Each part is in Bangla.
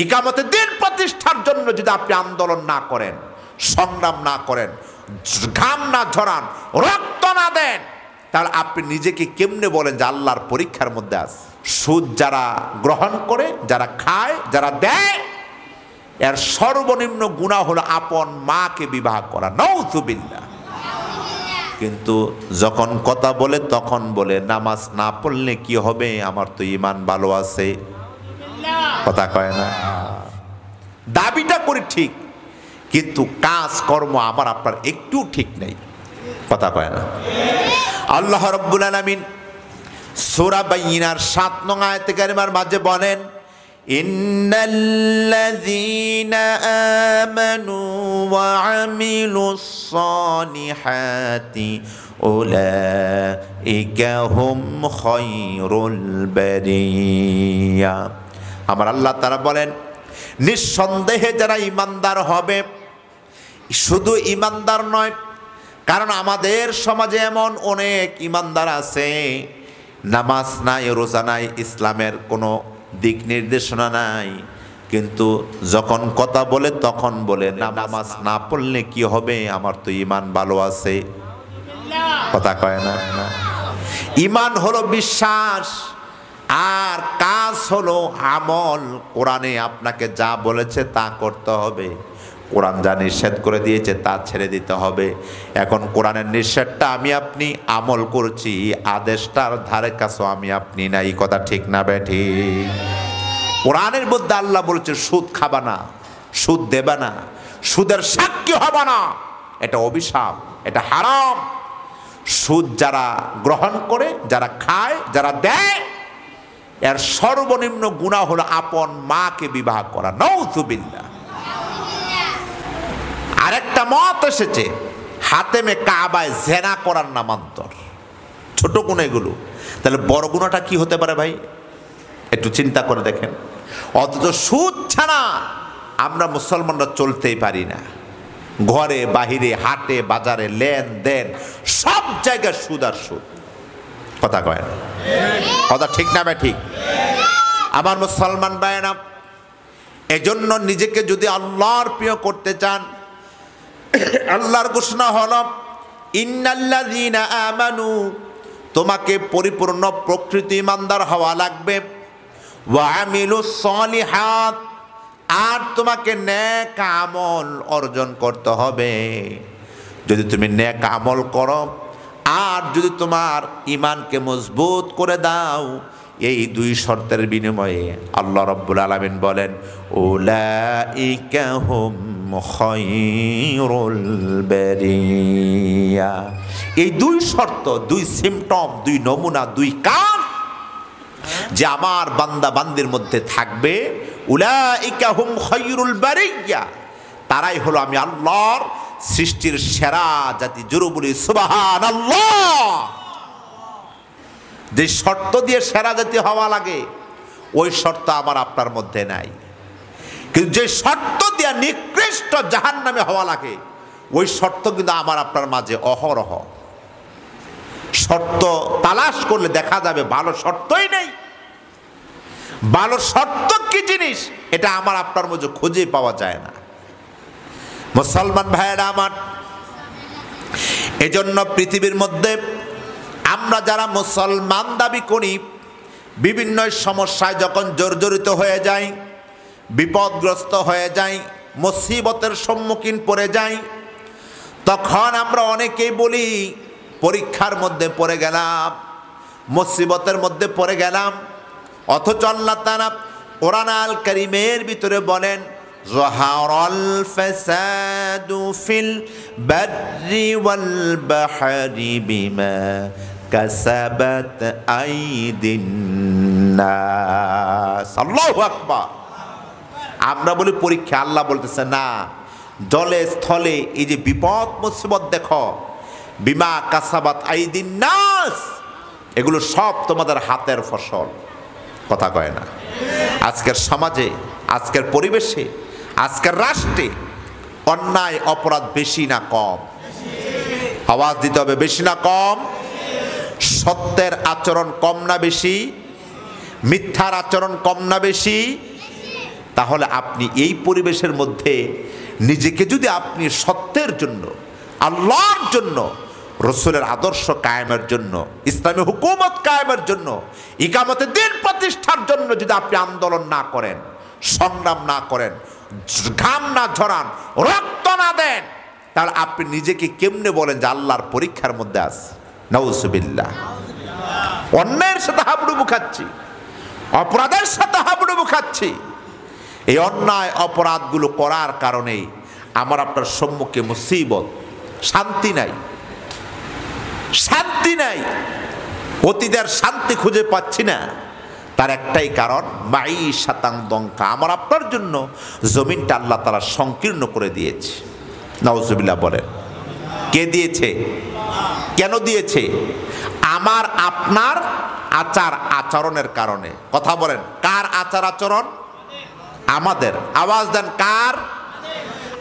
ইকামতে দিন প্রতিষ্ঠার জন্য যদি আপনি আন্দোলন না করেন, সংগ্রাম না করেন, ঘাম না ঝরান, রক্ত না দেন, তাহলে আপনি নিজেকে কেমনে বলেন যে আল্লাহর পরীক্ষার মধ্যে আছে? সুদ যারা গ্রহণ করে, যারা খায়, যারা দেয়, এর সর্বনিম্ন গুনাহ হলো আপন মাকে বিবাহ করা, নাউযুবিল্লাহ। কিন্তু যখন কথা বলে তখন বলে নামাজ না পড়লে কি হবে, আমার তো ঈমান ভালো আছে। কথা কয় না? দাবিটা করি ঠিক, কিন্তু কাজ কর্ম আমার আপনার একটু ঠিক নেই। কথা কয় না? আল্লাহ রাব্বুল আলামিন সূরা বাইয়িনার ৭ নং আয়াতে কারিমার মাঝে বলেন, ইন্নাল্লাযীনা আমানু ওয়া আমিলুস সালিহাতি উলাইকা হুম খায়রুল বারিয়া। আমার আল্লাহ তাআলা বলেন, নিঃসন্দেহে যারা ঈমানদার হবে, শুধু ঈমানদার নয়, কারণ আমাদের সমাজে এমন অনেক ঈমানদার আছে, নামাজ নাই, রোজা নাই, ইসলামের কোনো দিক নির্দেশনা নাই, কিন্তু যখন কথা বলে তখন বলে নামাজ না পড়লে কি হবে, আমার তো ঈমান ভালো আছে। কথা কয় না? ঈমান হলো বিশ্বাস, আর কাজ হলো আমল। কোরআনে আপনাকে যা বলেছে তা করতে হবে, কোরআন যা নিষেধ করে দিয়েছে তা ছেড়ে দিতে হবে। এখন কোরআনের নিষেধটা আমি আপনি আমল করছি, আদেশটার ধারে কাছেও আমি আপনি নাই। কথা ঠিক না বেঠি? কোরআনের মধ্যে আল্লাহ বলছে সুদ খাবা না, সুদ দেবা না, সুদের সাক্ষী হবা না, এটা অভিশাপ, এটা হারাম। সুদ যারা গ্রহণ করে, যারা খায়, যারা দেয়, এর সর্বনিম্ন গুনাহ হলো আপন মাকে বিবাহ করা, নাউযুবিল্লাহ। আরেকটা মত এসেছে হাতেমে কাবায় জেনা করার নামান্তর। ছোট গুনাহ এগুলো, তাহলে বড় গুনাহটা কি হতে পারে ভাই? একটু চিন্তা করে দেখেন। অথচ সুদ ছাড়া আমরা মুসলমানরা চলতেই পারি না। ঘরে বাহিরে, হাটে বাজারে, লেনদেন সব জায়গায় সুদ আর সুদ। কথা কয় না? কথা ঠিক না ভাই? ঠিক। আমার মুসলমান ভাইরা, এজন্য নিজেকে যদি আল্লাহর প্রিয় করতে চান, আল্লাহর ঘোষণা হলো ইন্নাল্লাযীনা আমানু, তোমাকে পরিপূর্ণ প্রকৃত ঈমানদার হওয়া লাগবে, ওয়া আমিলুস সালিহাত, আর তোমাকে নেক আমল অর্জন করতে হবে। যদি তুমি নেক আমল করো আর যদি তোমার ঈমানকে মজবুত করে দাও, এই দুই শর্তের বিনিময়ে আল্লাহ রাব্বুল আলামিন বলেন উলাইকা হুম খায়রুল বারিয়া। এই দুই শর্ত, দুই সিম্পটম, দুই নমুনা, দুই কাজ যে আমার বান্দা বান্দির মধ্যে থাকবে, উলাইকা হুম খায়রুল বারিয়া, তারাই হলো আমি আল্লাহর সৃষ্টির সেরা জাতি। জোরে বলি সুবহানাল্লাহ। যে শর্ত দিয়ে সেরা জাতি হওয়া লাগে, ওই শর্ত আমার আপনার মধ্যে নাই। কিন্তু যে শর্ত দিয়ে নিকৃষ্ট জাহান্নামে হওয়া লাগে, ওই শর্ত কিন্তু আমার আপনার মাঝে অহরহ। শর্ত তালাশ করলে দেখা যাবে ভালো শর্তই নেই। ভালো শর্ত কি জিনিস, এটা আমার আপনার মধ্যে খুঁজে পাওয়া যায় না। মুসলমান ভাইয়েরা আমার, এজন্য পৃথিবীর মধ্যে আমরা যারা মুসলমান দাবি করি, বিভিন্ন সমস্যায় যখন জর্জরিত হয়ে যাই, বিপদগ্রস্ত হয়ে যাই, মুসিবতের সম্মুখীন পড়ে যাই, তখন আমরা অনেকেই বলি পরীক্ষার মধ্যে পড়ে গেলাম, মুসিবতের মধ্যে পড়ে গেলাম। অথচ আল্লাহ তাআলা কোরআন আল কারীমের ভিতরে বলেন যাহারাল ফাসাদু ফিল বাররি ওয়াল বাহরি বিমা কাসাবাত আইদিন নাস। আল্লাহু আকবার। আমরা বলি পরীক্ষা, আল্লাহ বলতেছে না, জলে স্থলে এই যে বিপদ মুসিবত দেখো, বিমা কাসাবাত আইদিন নাস, এগুলো সব তোমাদের হাতের ফসল। কথা কয় না? আজকের সমাজে, আজকের পরিবেশে, আজকের রাষ্ট্রে অন্যায় অপরাধ বেশি না কম? আওয়াজ দিতে হবে, বেশি না কম? সত্যের আচরণ কম না বেশি? মিথ্যার আচরণ কম না বেশি? তাহলে আপনি এই পরিবেশের মধ্যে নিজেকে যদি আপনি সত্যের জন্য, আল্লাহর জন্য, রসুলের আদর্শ কায়েমের জন্য, ইসলামী হুকুমত কায়েমের জন্য, ইকামতে দিন প্রতিষ্ঠার জন্য যদি আপনি আন্দোলন না করেন, সংগ্রাম না করেন, ঘাম না ঝরান, রক্ত না দেন, তাহলে আপনি নিজেকে কেমনে বলেন যে আল্লাহর পরীক্ষার মধ্যে আছে? নাউজুবিল্লাহ। অন্যায়ের সাথে হাবুডুবু খাচ্ছি, অপরাধের সাথে হাবুডুবু খাচ্ছি। এই অন্যায় অপরাধগুলো করার কারণেই আমার আপনার সম্মুখে মুসিবত, শান্তি নাই, শান্তি নাই, অতীতের শান্তি খুঁজে পাচ্ছি না। তার একটাই কারণ, মাঈশাতান দঙ্কা, আমার আপনার জন্য জমিনটা আল্লাহ তাআলা সংকীর্ণ করে দিয়েছে। নাউজুবিল্লাহ বলেন। কে দিয়েছে? কেন দিয়েছে? আমার আপনার আচার আচরণের কারণে। কথা বলেন, কার আচার আচরণ? আমাদের। আওয়াজ দেন, কার?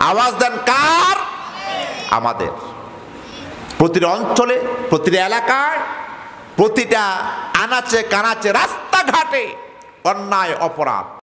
আওয়াজ দেন, কার? আমাদের। প্রতিটা অঞ্চলে, প্রতিটা এলাকায়, প্রতিটা আনাচে কানাচে, রাস্তাঘাটে অন্যায় অপরাধ।